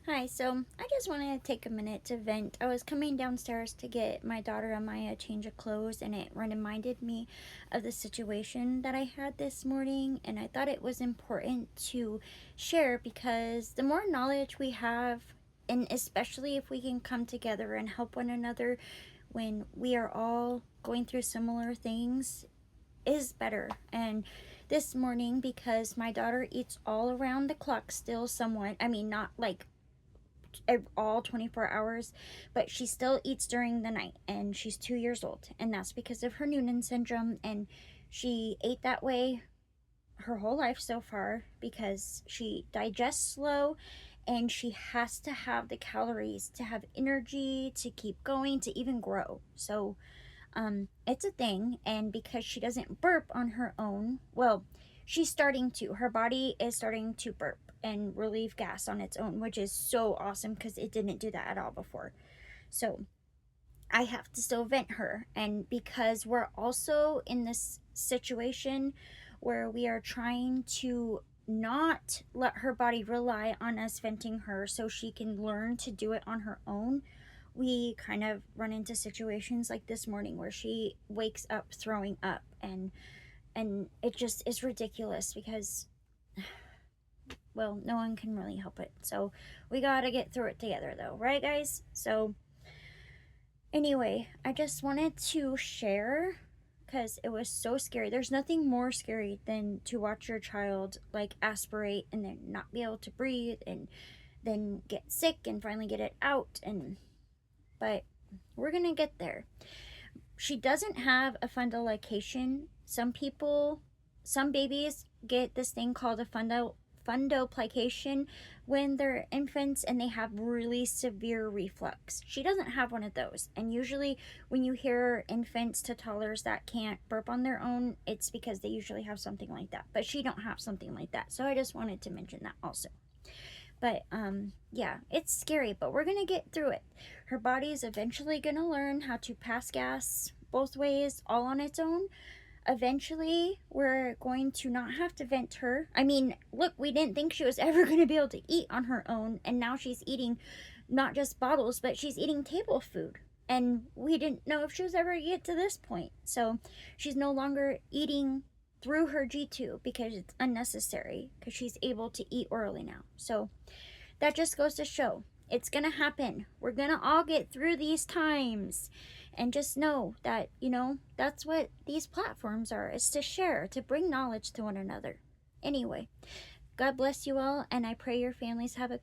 Hi, so I just wanted to take a minute to vent. I was coming downstairs to get my daughter Amaya a change of clothes, and it reminded me of the situation that I had this morning, and I thought it was important to share because the more knowledge we have, and especially if we can come together and help one another when we are all going through similar things, is better. And this morning, because my daughter eats all around the clock still somewhat, I mean, not like all 24 hours, but she still eats during the night, and she's 2 years old, and that's because of her Noonan syndrome. And she ate that way her whole life so far because she digests slow, and she has to have the calories to have energy to keep going, to even grow. So it's a thing. And because she doesn't burp on her own, well, she's starting to. Her body is starting to burp and relieve gas on its own, which is so awesome because it didn't do that at all before. So I have to still vent her. And because we're also in this situation where we are trying to not let her body rely on us venting her so she can learn to do it on her own, we kind of run into situations like this morning where she wakes up throwing up, and it just is ridiculous because, well, no one can really help it. So we gotta get through it together though, right guys? So anyway, I just wanted to share because it was so scary. There's nothing more scary than to watch your child like aspirate and then not be able to breathe and then get sick and finally get it out. And but we're gonna get there. She doesn't have a fundoplication. Some babies get this thing called a fundoplication when they're infants and they have really severe reflux. She doesn't have one of those. And usually when you hear infants to toddlers that can't burp on their own, it's because they usually have something like that. But she don't have something like that. So I just wanted to mention that also. But yeah, it's scary, but we're gonna get through it. Her body is eventually gonna learn how to pass gas both ways all on its own. Eventually we're going to not have to vent her. I mean, look, we didn't think she was ever going to be able to eat on her own, and now she's eating not just bottles, but she's eating table food, and we didn't know if she was ever going to get to this point. So she's no longer eating through her G tube because it's unnecessary, because she's able to eat orally now. So that just goes to show it's gonna happen. We're gonna all get through these times. And just know that, that's what these platforms are. It's to share, to bring knowledge to one another. Anyway, God bless you all, and I pray your families have a